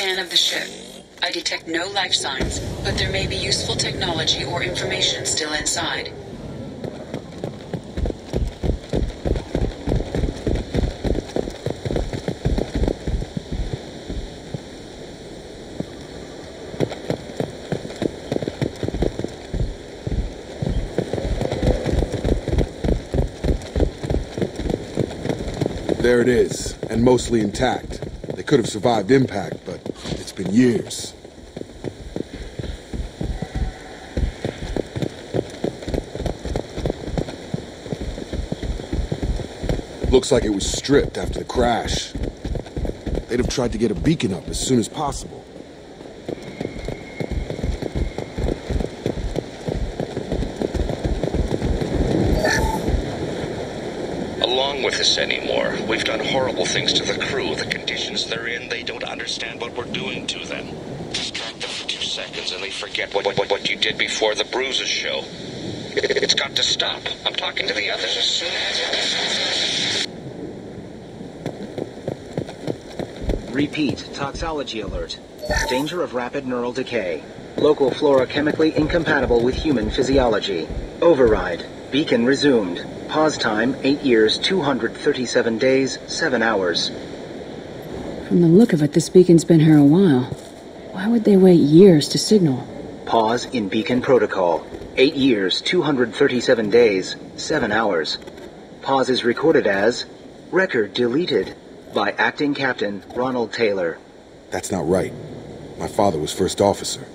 scan of the ship. I detect no life signs, but there may be useful technology or information still inside. There it is, and mostly intact. They could have survived impact, but it's been years. Looks like it was stripped after the crash. They'd have tried to get a beacon up as soon as possible. With us anymore. We've done horrible things to the crew. The conditions they're in, they don't understand what we're doing to them. Distract them for 2 seconds and they forget what you did before the bruises show. It's got to stop. I'm talking to the others as soon as... Repeat, toxology alert. Danger of rapid neural decay. Local flora chemically incompatible with human physiology. Override. Beacon resumed. Pause time, 8 years, 237 days, 7 hours. From the look of it, this beacon's been here a while. Why would they wait years to signal? Pause in beacon protocol. 8 years, 237 days, 7 hours. Pause is recorded as record deleted by Acting Captain Ronald Taylor. That's not right. My father was first officer.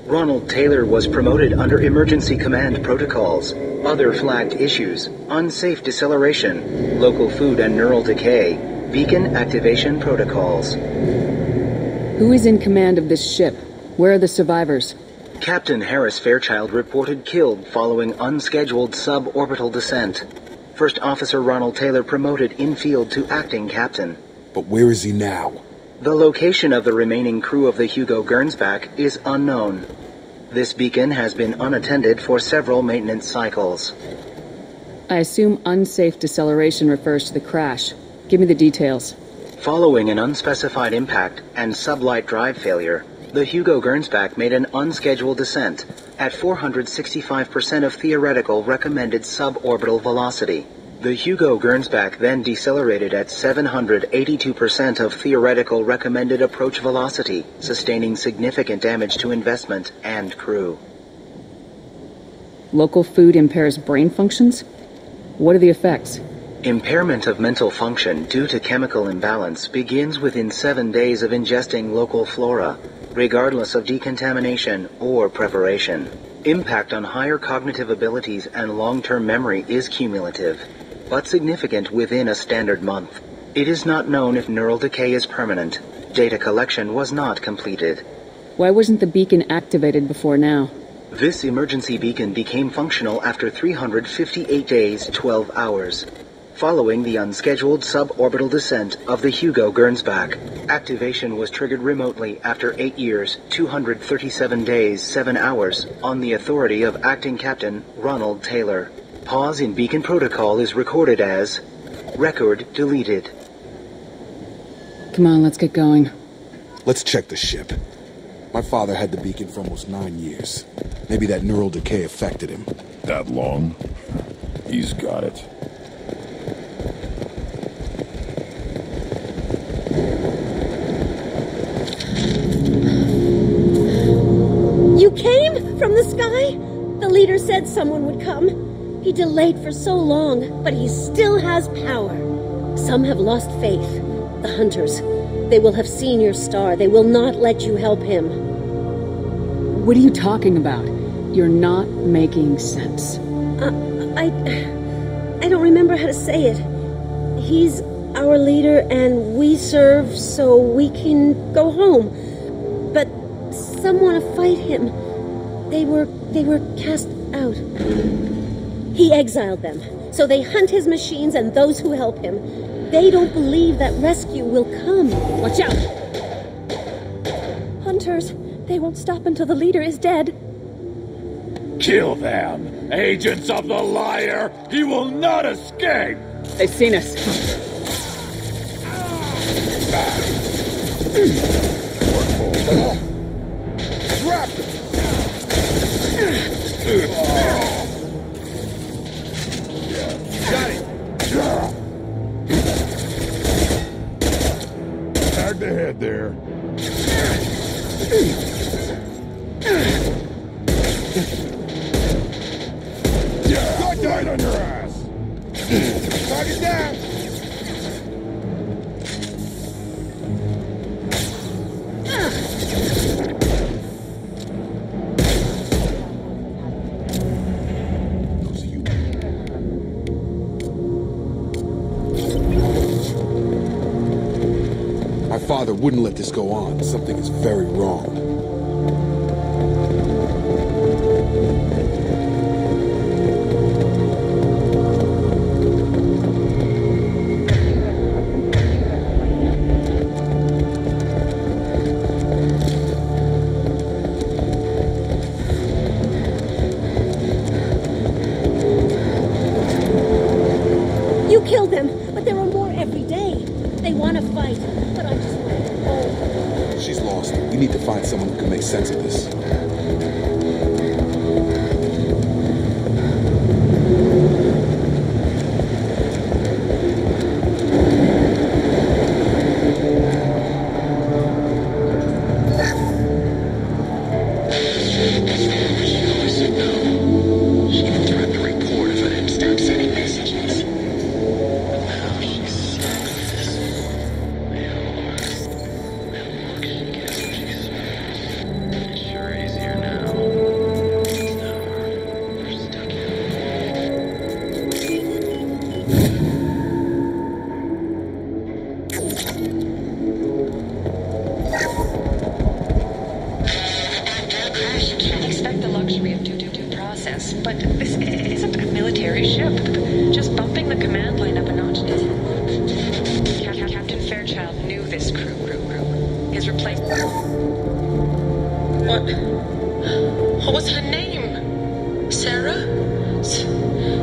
Ronald Taylor was promoted under emergency command protocols. Other flagged issues: unsafe deceleration, local food and neural decay, beacon activation protocols. Who is in command of this ship? Where are the survivors? Captain Harris Fairchild reported killed following unscheduled suborbital descent. First Officer Ronald Taylor promoted in-field to acting captain. But where is he now? The location of the remaining crew of the Hugo Gernsback is unknown. This beacon has been unattended for several maintenance cycles. I assume unsafe deceleration refers to the crash. Give me the details. Following an unspecified impact and sublight drive failure, the Hugo Gernsback made an unscheduled descent at 465% of theoretical recommended suborbital velocity. The Hugo Gernsback then decelerated at 782% of theoretical recommended approach velocity, sustaining significant damage to investment and crew. Local food impairs brain functions? What are the effects? Impairment of mental function due to chemical imbalance begins within 7 days of ingesting local flora, regardless of decontamination or preparation. Impact on higher cognitive abilities and long-term memory is cumulative, but significant within a standard month. It is not known if neural decay is permanent. Data collection was not completed. Why wasn't the beacon activated before now? This emergency beacon became functional after 358 days, 12 hours. Following the unscheduled suborbital descent of the Hugo Gernsback, activation was triggered remotely after 8 years, 237 days, 7 hours, on the authority of Acting Captain Ronald Taylor. Pause in beacon protocol is recorded as record deleted. Come on, let's get going. Let's check the ship. My father had the beacon for almost 9 years. Maybe that neural decay affected him. That long? He's got it. You came from the sky? The leader said someone would come. He delayed for so long, but he still has power. Some have lost faith. The hunters. They will have seen your star. They will not let you help him. What are you talking about? You're not making sense. I don't remember how to say it. He's our leader and we serve so we can go home. But some want to fight him. They were cast out. He exiled them, so they hunt his machines and those who help him. They don't believe that rescue will come. Watch out! Hunters, they won't stop until the leader is dead. Kill them! Agents of the liar! He will not escape! They've seen us. Trapped him! Got it! Tag the head there. Got died on your ass! Target down! My father wouldn't let this go on. Something is very wrong. You killed them, but there are more every day. They want to fight, but I just want to go home. She's lost. We need to find someone who can make sense of this. She even threatened to report if I didn't stop sending messages. Now she's stuck with this. It's sure easier now. No, we're stuck Crash, you can't expect the luxury of due process, but this isn't a military ship. Just bumping the command line up a notch doesn't work. Captain Fairchild knew this crew. His replacement. What was her name? Sarah?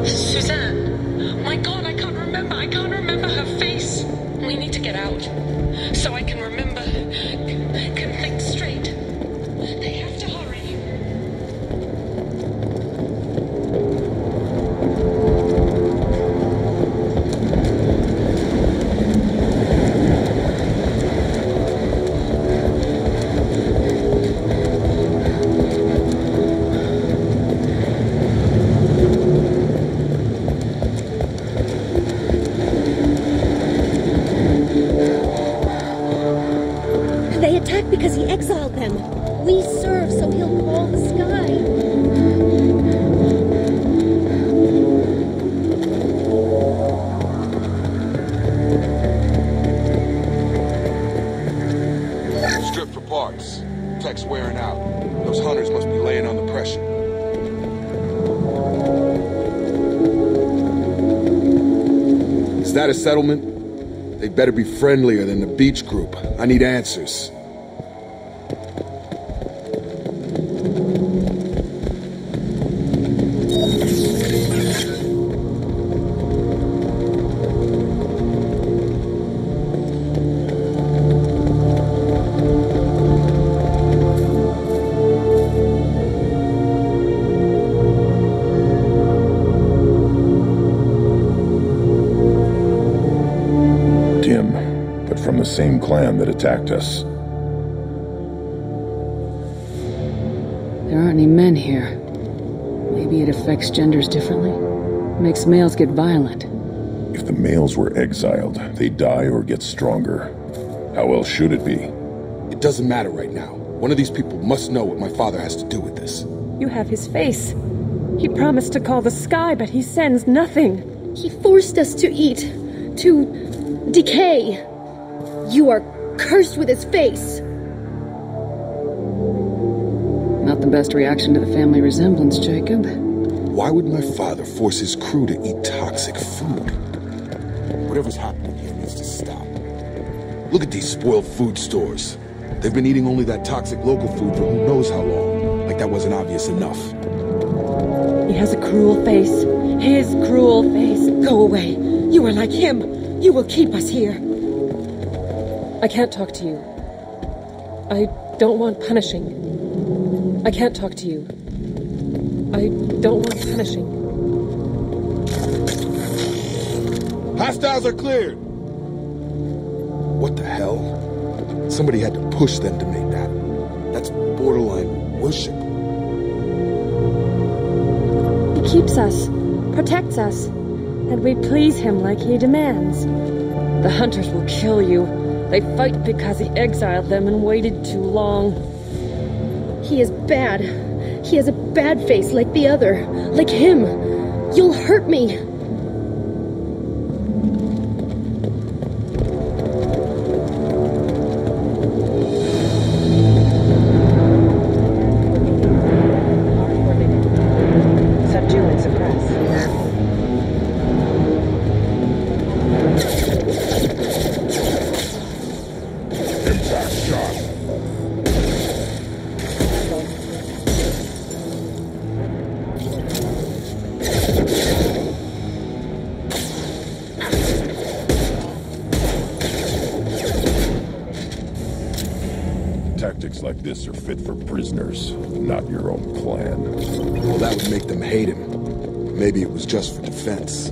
Suzanne? My God, I can't remember her face. We need to get out so I can remember, can think straight. They have to hurry. They attacked because he exiled them. We serve, so he'll call the sky. Strip for parts. Tech's wearing out. Those hunters must be laying on the pressure. Is that a settlement? They better be friendlier than the beach group. I need answers. From the same clan that attacked us. There aren't any men here. Maybe it affects genders differently. Makes males get violent. If the males were exiled, they die or get stronger. How else should it be? It doesn't matter right now. One of these people must know what my father has to do with this. You have his face. He promised to call the sky, but he sends nothing. He forced us to eat, to decay. You are cursed with his face. Not the best reaction to the family resemblance, Jacob. Why would my father force his crew to eat toxic food? Whatever's happening here needs to stop. Look at these spoiled food stores. They've been eating only that toxic local food for who knows how long. Like that wasn't obvious enough. He has a cruel face. His cruel face. Go away. You are like him. You will keep us here. I can't talk to you. I don't want punishing. I can't talk to you. I don't want punishing. Hostiles are cleared! What the hell? Somebody had to push them to make that. That's borderline worship. He keeps us, protects us, and we please him like he demands. The hunters will kill you. They fight because he exiled them and waited too long. He is bad. He has a bad face like the other. Like him. You'll hurt me. Tactics like this are fit for prisoners, not your own clan. Well, that would make them hate him. Maybe it was just for defense.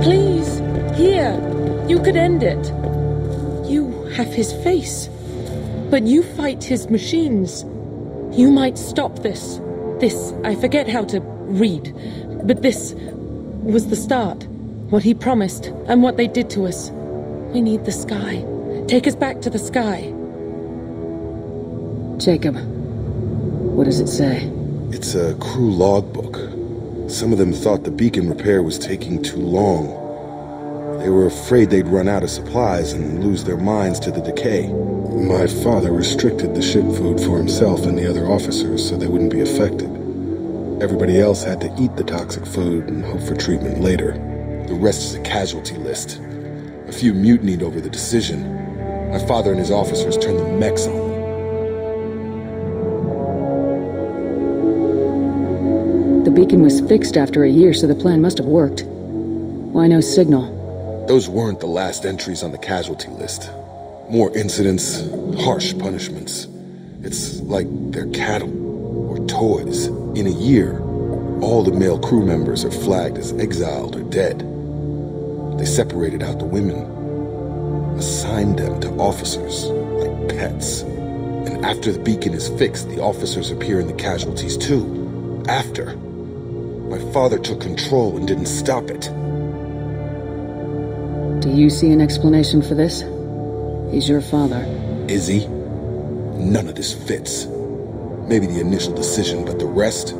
Please, here, you could end it. You have his face, but you fight his machines. You might stop this. This, I forget how to read, but this was the start. What he promised, and what they did to us. We need the sky. Take us back to the sky. Jacob, what does it say? It's a crew logbook. Some of them thought the beacon repair was taking too long. They were afraid they'd run out of supplies and lose their minds to the decay. My father restricted the ship food for himself and the other officers so they wouldn't be affected. Everybody else had to eat the toxic food and hope for treatment later. The rest is a casualty list. A few mutinied over the decision. My father and his officers turned the mechs on them. The beacon was fixed after a year, so the plan must have worked. Why no signal? Those weren't the last entries on the casualty list. More incidents, harsh punishments. It's like they're cattle or toys. In a year, all the male crew members are flagged as exiled or dead. They separated out the women, assigned them to officers like pets. And after the beacon is fixed, the officers appear in the casualties too. After. My father took control and didn't stop it. Do you see an explanation for this? He's your father. Is he? None of this fits. Maybe the initial decision, but the rest?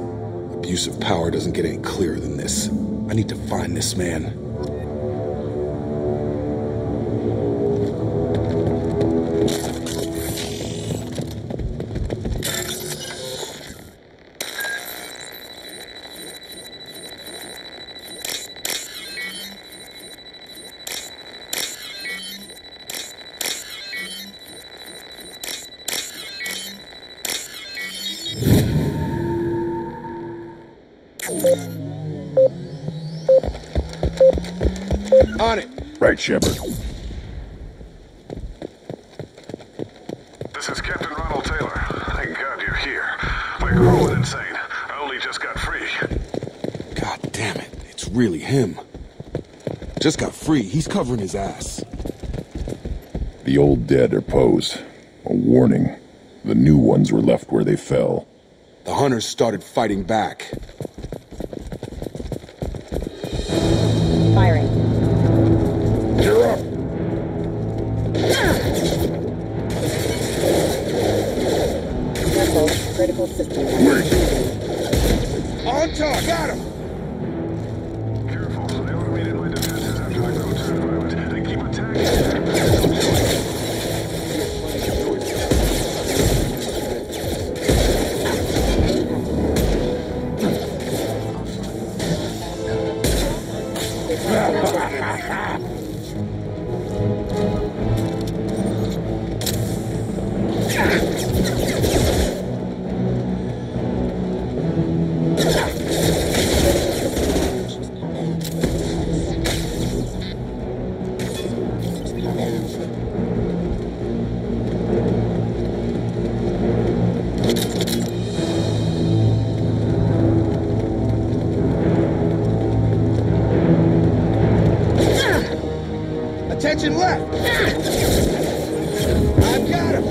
Abuse of power doesn't get any clearer than this. I need to find this man. On it! Right, Shepard. This is Captain Ronald Taylor. Thank God you're here. My crew went insane. I only just got free. God damn it, it's really him. Just got free, he's covering his ass. The old dead are posed. A warning. The new ones were left where they fell. The hunters started fighting back. Firing. You're up. Careful. Critical system. On top, got him! Careful. I automated my defenses after the crew turned violent. They keep attacking. catching left! I've got him!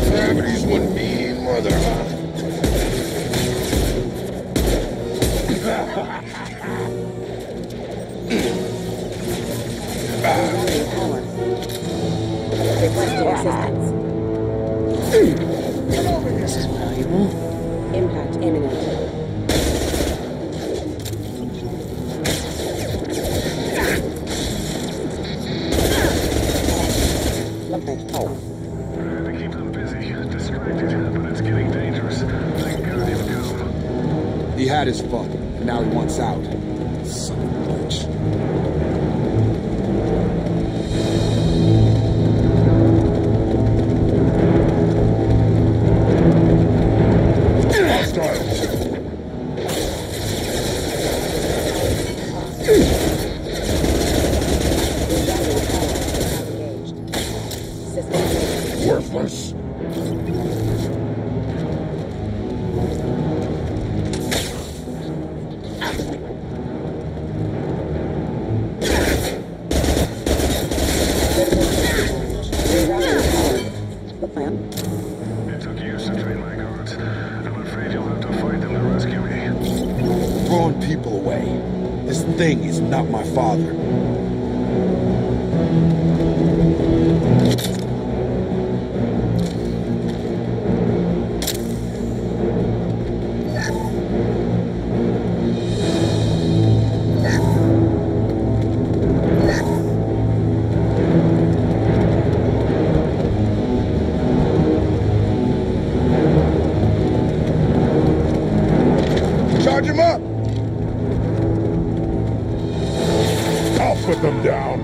Gravity's one mean mother, huh? Requesting assistance. Come over here. This is valuable. Impact imminent. To keep them busy, distracted, but it's getting dangerous. Thank God you've come. He had his fun, and now he wants out. Son of a bitch. Worthless. It took years to train my guards. I'm afraid you'll have to fight them to rescue me. Throwing people away. This thing is not my father. Charge him up! I'll put them down.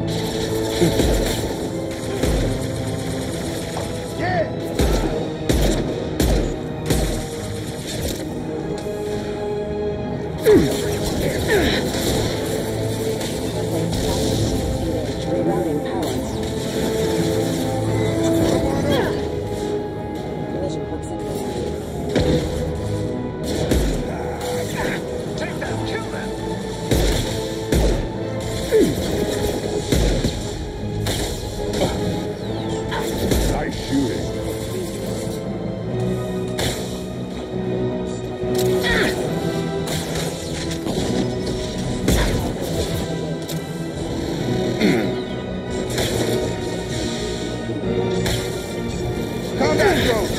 Rerouting power. Collision proximity. Take that, kill them! Nice shooting. Combat drone!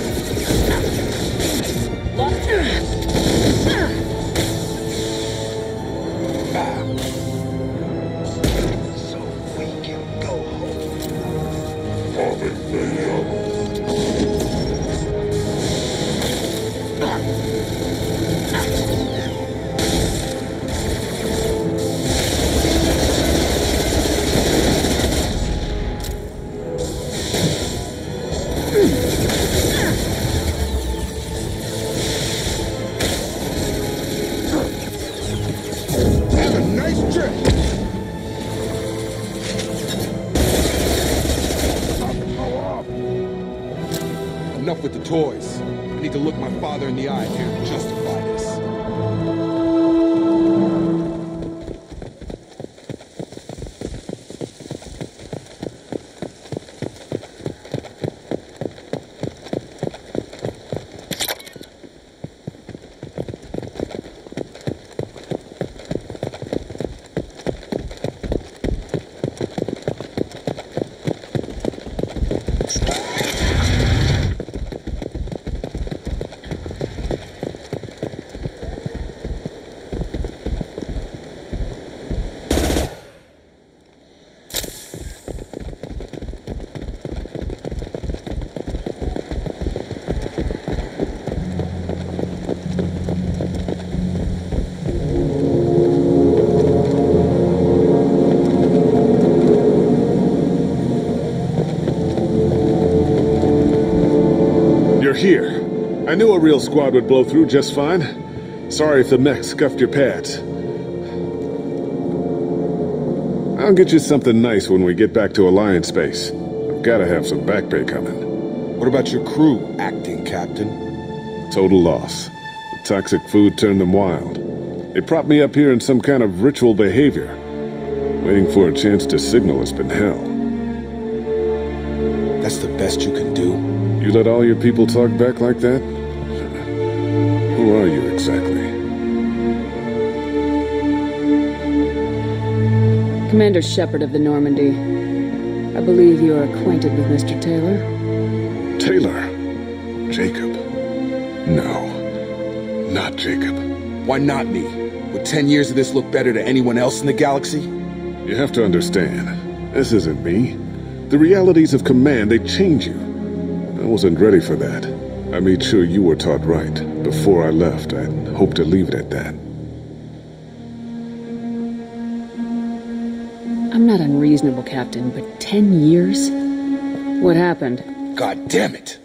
So we can go home. Have a nice trip! Enough with the toys. I need to look my father in the eye here to justify this. I knew a real squad would blow through just fine. Sorry if the mech scuffed your pads. I'll get you something nice when we get back to Alliance space. I've gotta have some back pay coming. What about your crew, acting captain? Total loss. The toxic food turned them wild. They propped me up here in some kind of ritual behavior. Waiting for a chance to signal has been hell. That's the best you can do? You let all your people talk back like that? Who are you exactly? Commander Shepard of the Normandy. I believe you are acquainted with Mr. Taylor. Taylor? Jacob? No. Not Jacob. Why not me? Would 10 years of this look better to anyone else in the galaxy? You have to understand, this isn't me. The realities of command, they change you. I wasn't ready for that. I made sure you were taught right. Before I left, I'd hoped to leave it at that. I'm not unreasonable, Captain, but 10 years? What happened? God damn it!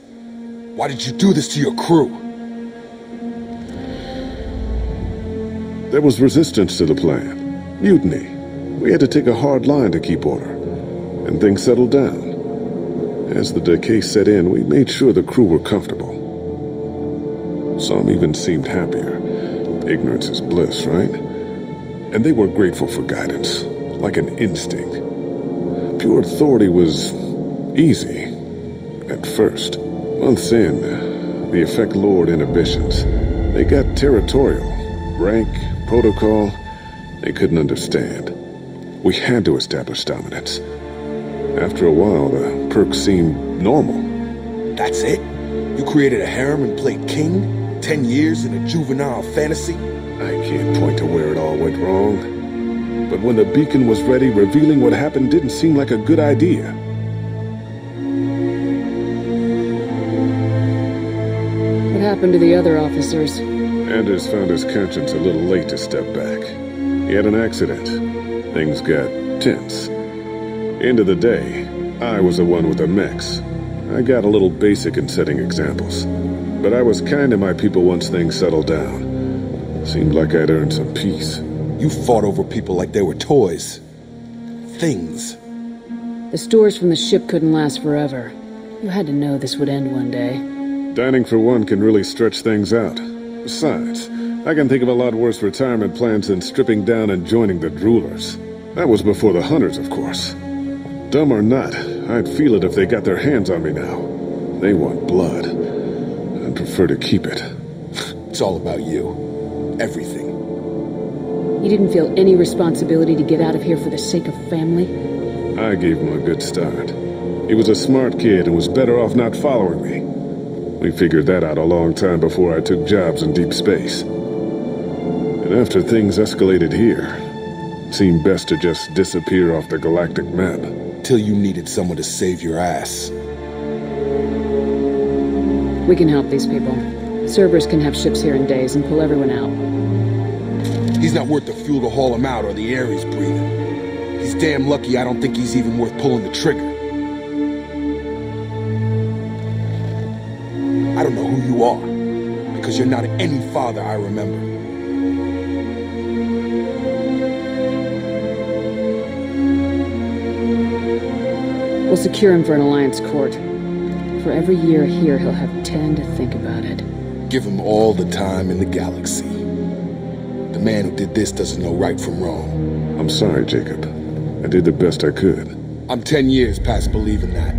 Why did you do this to your crew? There was resistance to the plan. Mutiny. We had to take a hard line to keep order. And things settled down. As the decay set in, we made sure the crew were comfortable. Some even seemed happier. Ignorance is bliss, right? And they were grateful for guidance, like an instinct. Pure authority was easy, at first. Months in, the effect lowered inhibitions. They got territorial. Rank, protocol, they couldn't understand. We had to establish dominance. After a while, the perks seemed normal. That's it? You created a harem and played king? 10 years in a juvenile fantasy? I can't point to where it all went wrong. But when the beacon was ready, revealing what happened didn't seem like a good idea. What happened to the other officers? Anders found his conscience a little late to step back. He had an accident. Things got tense. End of the day, I was the one with the mechs. I got a little basic in setting examples. But I was kind to my people once things settled down. Seemed like I'd earned some peace. You fought over people like they were toys. Things. The stores from the ship couldn't last forever. You had to know this would end one day. Dining for one can really stretch things out. Besides, I can think of a lot worse retirement plans than stripping down and joining the droolers. That was before the hunters, of course. Dumb or not, I'd feel it if they got their hands on me now. They want blood. I'd prefer to keep it. It's all about you. Everything. You didn't feel any responsibility to get out of here for the sake of family? I gave him a good start. He was a smart kid and was better off not following me. We figured that out a long time before I took jobs in deep space. And after things escalated here, it seemed best to just disappear off the galactic map. Till you needed someone to save your ass. We can help these people. Cerberus can have ships here in days and pull everyone out. He's not worth the fuel to haul him out or the air he's breathing. He's damn lucky I don't think he's even worth pulling the trigger. I don't know who you are, because you're not any father I remember. We'll secure him for an Alliance court. For every year here, he'll have 10 to think about it. Give him all the time in the galaxy. The man who did this doesn't know right from wrong. I'm sorry, Jacob. I did the best I could. I'm 10 years past believing that.